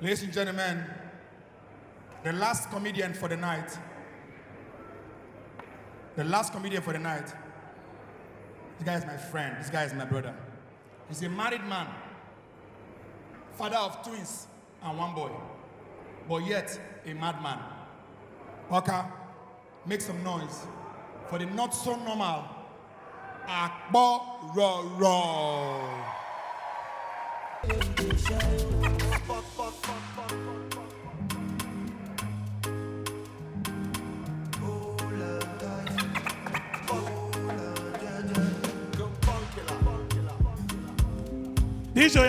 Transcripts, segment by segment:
Ladies and gentlemen, the last comedian for the night. The last comedian for the night. This guy is my friend. This guy is my brother. He's a married man, father of twins and one boy, but yet a madman. Oka, make some noise for the not so normal Akbororo. DJ,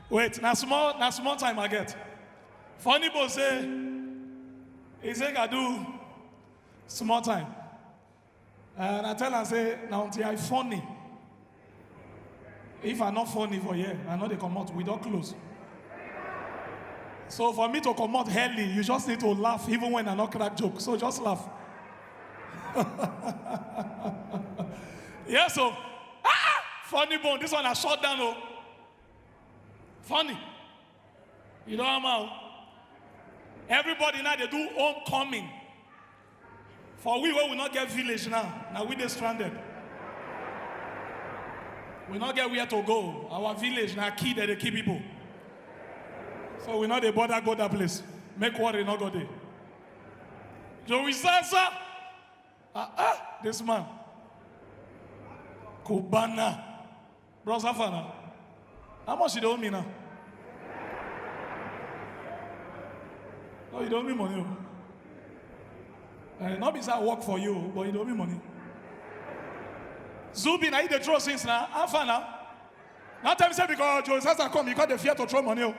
wait. Now small time I get. Funny boy say, he say I do small time. And I tell her, say, now until I funny. If I'm not funny for here, I know they come out without close. So for me to come out early, you just need to laugh even when I not crack joke. So just laugh. Yeah, so funny bone. This one I shot down. Oh, funny. You know how everybody now they do homecoming. For we will not get village now. Now we they stranded. We not get where to go. Our village now key that they keep people. So we not the bother go that place. Make worry not go there. Joey Sasa. This man. Kubana. Bro Safana. How much you don't owe me now? No, you don't owe me money. Not because I work for you, but you don't owe me money. Zubi, now you the throw since now. How far now? Not time say because Joe Sasa come, you got the fear to throw money.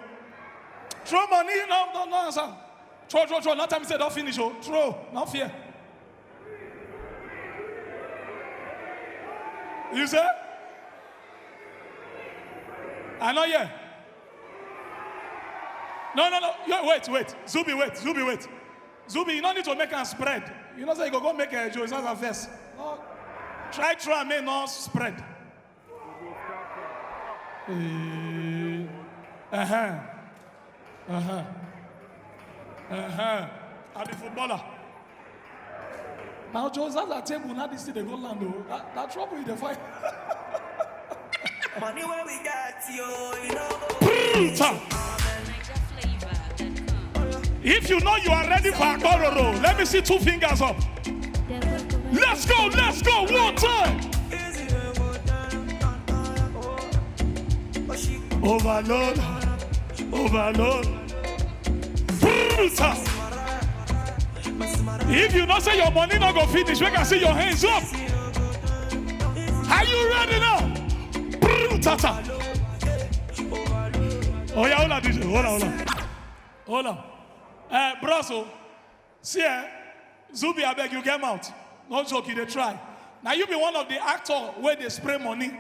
Throw money? No, sir. Throw. Not time say don't finish. Throw, not fear. You say? I know, yeah. No. Wait. Zubi, wait. Zubi, you don't need to make a spread. You know, say you go make a Joe Sasa first. No. Try and make no spread. I'm a footballer. Now Joe Sasa table, now this thing they go land though. That trouble in the fight. Money where we got you know. If you know you are ready for Akbororo, let me see 2 fingers up. Let's go, one time. Overload. If you not say your money not go finish, we can see your hands up. Are you ready now? Tata. Oh yeah, hold on, DJ. Hold on. Brasso, see, Zubi, I beg you, get out. No joke, they try. Now you be one of the actors where they spray money.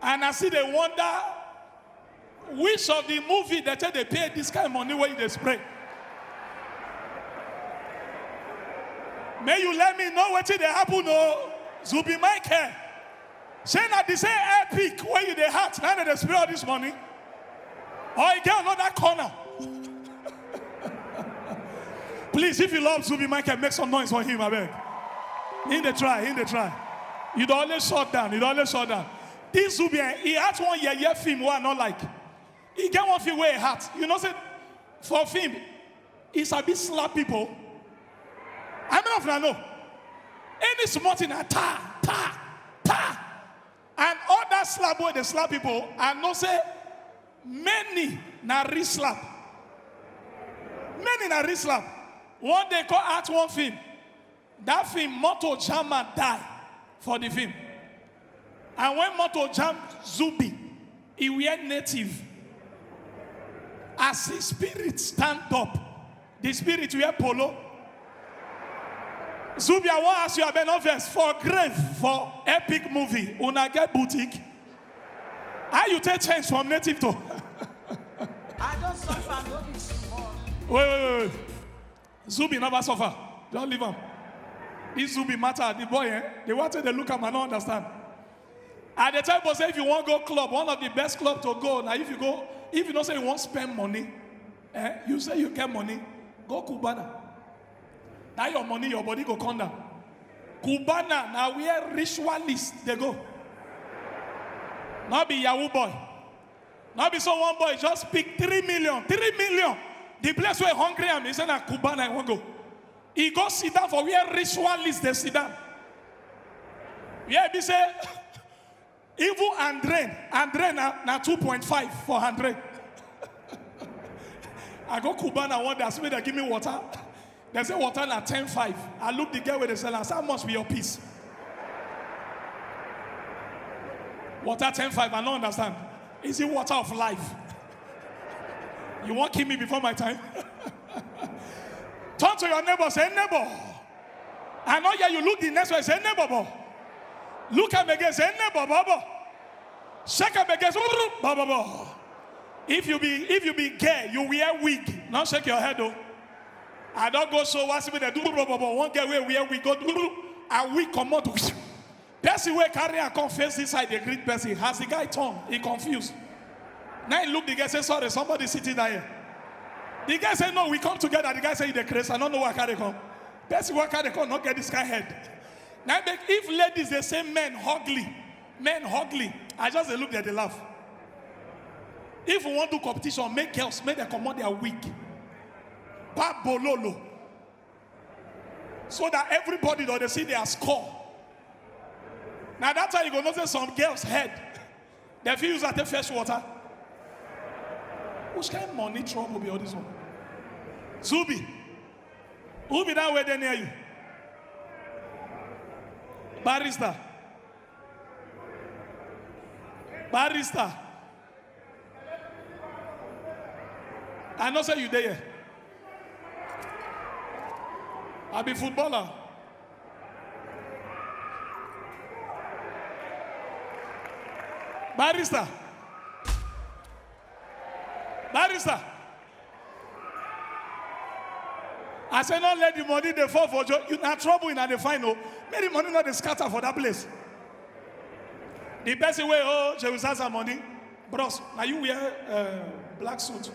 And I see they wonder which of the movie that they pay this kind of money where they spray. May you let me know what they happen, no? Zubi Michael. Say that the same epic where you they hat, now they spray all this money. Or you get another corner. Please, if you love Zubi Michael, make some noise for him, I beg. In the try. You don't always shut down. This Zubi, he had one year film where I not like. He get one film where he hat. You know, say, for film, he's a bit slap people. I mean, of know. Any smart in a ta. And all that slap boy, they slap people, and no say, many na re-slap. One day call out one film. That film, Moto Jama die for the film. And when Moto Jam Zubi, he wear native. As his spirit stand up, the spirit wear polo. Zubi, I want to ask you about obvious for grave, for epic movie, una get boutique. How you take change from native to? I don't suffer. Wait. Zubi never suffer. Don't leave him. This Zubi matter. The boy, they wanted to look at him and don't understand. At the time, say if you want to go club, one of the best clubs to go. Now, if if you don't say you want to spend money, you say you get money, go Cubana. Now your money, your body go come down. Cubana, now where ritualists they go. Not be Yahoo boy. Not be so one boy just pick 3 million. 3 million. The place where hungry am, he said na Cubana I want go. He go sit down for where ritualists they sit down. Yeah, he say, even Andre na 2.5 for 100. I go Cubana one day, I say they give me water. They say water na 10.5. I look the girl with the seller, I say, how much be your piece? Water 10.5, I don't understand. Is it water of life? You won't kill me before my time? Turn to your neighbor, say, neighbor. I know yeah, you look the next way, say, neighbor. Bo. Look at me again, say, neighbor, baba. Shake up again, baba. If you be gay, you wear wig. Not shake your head though. I don't go so what's with the do one get where we go and we come out. Person where carry and come face this side, the great person. Has the guy turned? He confused. Now he look the guy say, sorry, somebody sitting there. The guy say, no, we come together. The guy say, the crazy. I don't know what carry come. Person where carry come, not get this guy head. Now if ladies they say men ugly, I just they look there, they laugh. If we want to do competition, make girls, make them come out their wig. Bololo. So that everybody that they see their score. Now that's how you go notice some girls' head. They feel use at the fresh water. Which kind of money trouble be all this one? Zubi. Who be that way there near you? Barrister. I know say you there. I be footballer. Barrister. I say not let the money they fall for you. You not trouble in the final. Make the money not the scatter for that place. The person way she will have some money. Bros, now you wear black suit.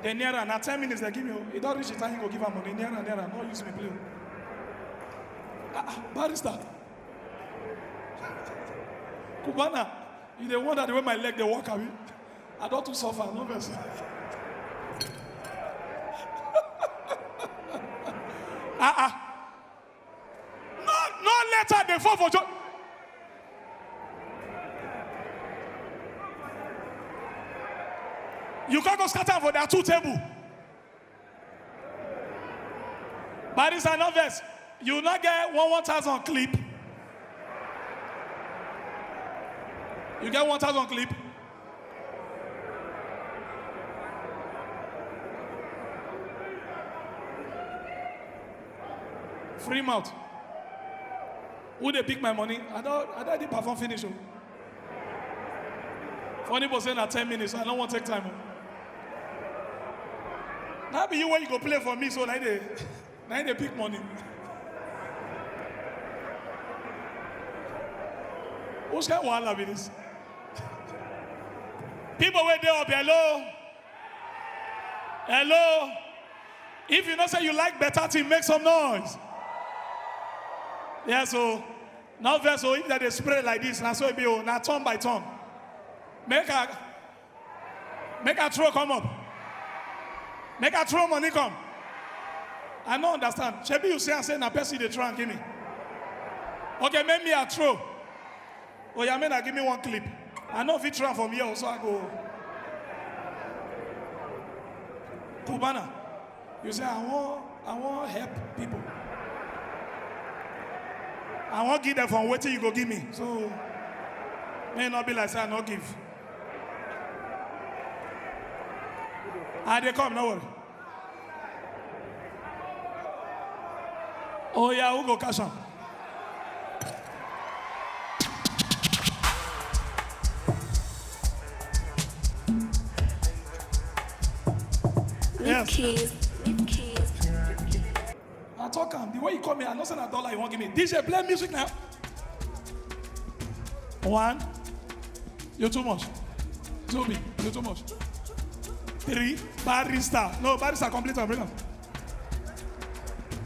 Then nearer, now 10 minutes they give you. It don't reach the time you go give her money. Nearer, no use me play. Barrister. Cubana, you the one that the way my leg they walk away. I don't to suffer, no verse. No letter they fall for joy. You can't go scatter for their 2 tables. But it's another verse. You not get 1,000 clip. You get 1,000 clip. Free mouth. Who they pick my money? I don't did perform finish. Funny person at 10 minutes. So I don't want to take time. Now be you when you go play for me, so now they pick money. Who's got one of this? People wait there up, hello. If you don't say you like better team, make some noise. Yeah, so now verse, so if they spray like this, now so it be now turn by turn. Make a throw come up. Make a throw money come. I don't understand. Shebi you say na person they try and give me. Okay, make me a throw. Oh yeah, man, give me one clip. I know if you try from here, so I go. Cubana, you say I want help people. I want give them from waiting you go give me. So may not be like say I not give. They come, no worry. Oh yeah, who go cash on? Yes. Keys. I talk him. The way you come here, I know say na dollar you won't give me. DJ, play music now. 1. You're too much. Zubi, you're too much. 3, barrister. No, barrister, complete them. Bring them.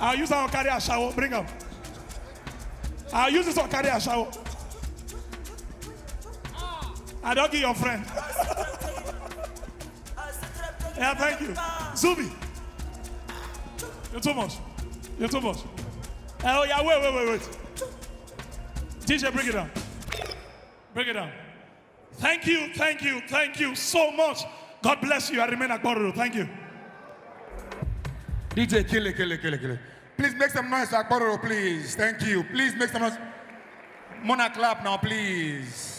I'll use that one carry a shower. Bring them. I'll use this one carry a shower. I don't give your friend. Yeah, thank you. Zubi. You're too much. You're too much. Oh, yeah, wait. DJ, bring it down. Bring it down. Thank you so much. God bless you. I remain Akboro. Thank you. DJ, kill it. Please make some noise, Akboro, please. Thank you. Please make some noise. Mona clap now, please.